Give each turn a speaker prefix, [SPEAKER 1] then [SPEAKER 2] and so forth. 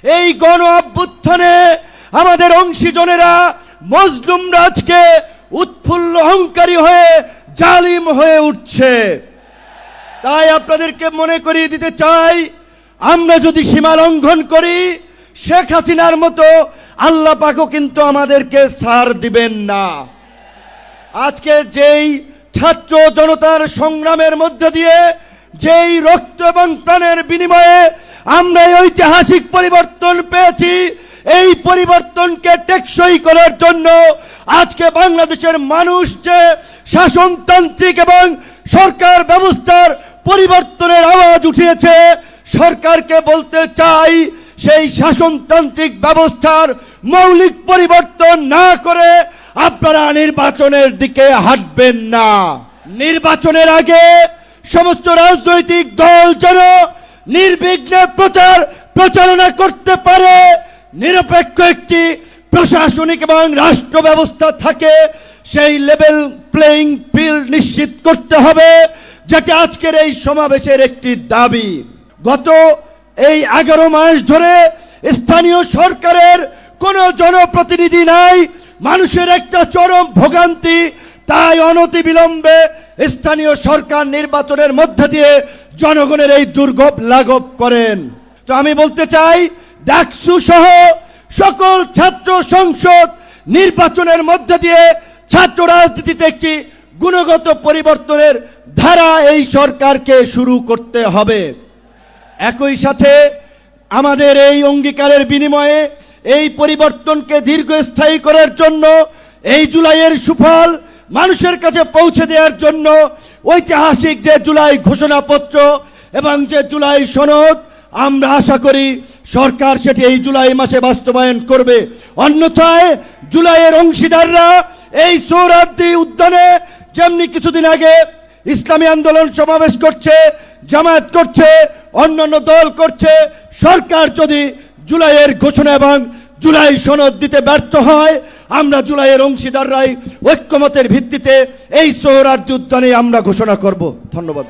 [SPEAKER 1] এই গণ অভ্যুত্থানে আমাদের অংশীজনেরা মজলুম রাজকে উৎফুল্ল অহংকারী হয়ে জালিম হয়ে উঠছে। তাই আপনাদেরকে মনে করিয়ে দিতে চাই, আমরা যদি সীমা লঙ্ঘন করি শেখ হাসিনার মতো আল্লাহ পাকও কিন্তু আমাদেরকে ছাড় দিবেন না। আজকে যেই ছাত্র জনতার সংগ্রামের মধ্য দিয়ে যেই রক্ত এবং প্রাণের বিনিময়ে আমরা এই ঐতিহাসিক পরিবর্তন পেয়েছি, এই পরিবর্তনকে টেকসই করার জন্য আজকে বাংলাদেশের মানুষ যে শাসনতান্ত্রিক এবং সরকার ব্যবস্থার পরিবর্তনের আওয়াজ উঠিয়েছে, সরকারকে বলতে চাই সেই শাসনতান্ত্রিক ব্যবস্থার মৌলিক পরিবর্তন না করে আপনারা নির্বাচনের দিকে হাঁটবেন না। নির্বাচনের আগে সমস্ত রাজনৈতিক দল যেন নির্বিঘ্নে প্রচারণা করতে পারে, নিরপেক্ষ একটি প্রশাসনিক এবং রাষ্ট্র ব্যবস্থা থাকে, সেই লেভেল প্লেইং ফিল্ড নিশ্চিত করতে হবে, যেটা আজকের এই সমাবেশের একটি দাবি। গত এই 11 মাস ধরে স্থানীয় সরকারের কোনো জনপ্রতিনিধি নাই, মানুষের একটা চরম ভোগান্তি। তাই অনতিবিলম্বে স্থানীয় সরকার নির্বাচনের মধ্য দিয়ে জনগণের এই দুর্ভোগ লাঘব করেন। তো আমি বলতে চাই, ডাকসু সহ সকল ছাত্র সংসদ নির্বাচনের মধ্য দিয়ে ছাত্র রাজনীতিতে একটি গুণগত পরিবর্তনের ধারা এই সরকারকে শুরু করতে হবে। একই সাথে আমাদের এই অঙ্গীকারের বিনিময়ে এই পরিবর্তনকে দীর্ঘস্থায়ী করার জন্য, এই জুলাইয়ের সুফল মানুষের কাছে পৌঁছে দেওয়ার জন্য ঐতিহাসিক যে জুলাই ঘোষণাপত্র এবং যে জুলাই সনদ, আমরা আশা করি সরকার সেটি এই জুলাই মাসে বাস্তবায়ন করবে। অন্যথায় জুলাইয়ের অংশীদাররা এই সোহরাওয়ার্দী উদ্যানে যেমনি কিছুদিন আগে ইসলামী আন্দোলন সমাবেশ করছে, জামায়াত করছে, অন্যান্য দল করছে, সরকার যদি জুলাইয়ের ঘোষণা এবং জুলাই সনদ দিতে ব্যর্থ হয়, আমরা জুলাইয়ের অংশীদাররাই ঐক্যমতের ভিত্তিতে এই সোহরাওয়ার্দী উদ্যানে আমরা ঘোষণা করব। ধন্যবাদ।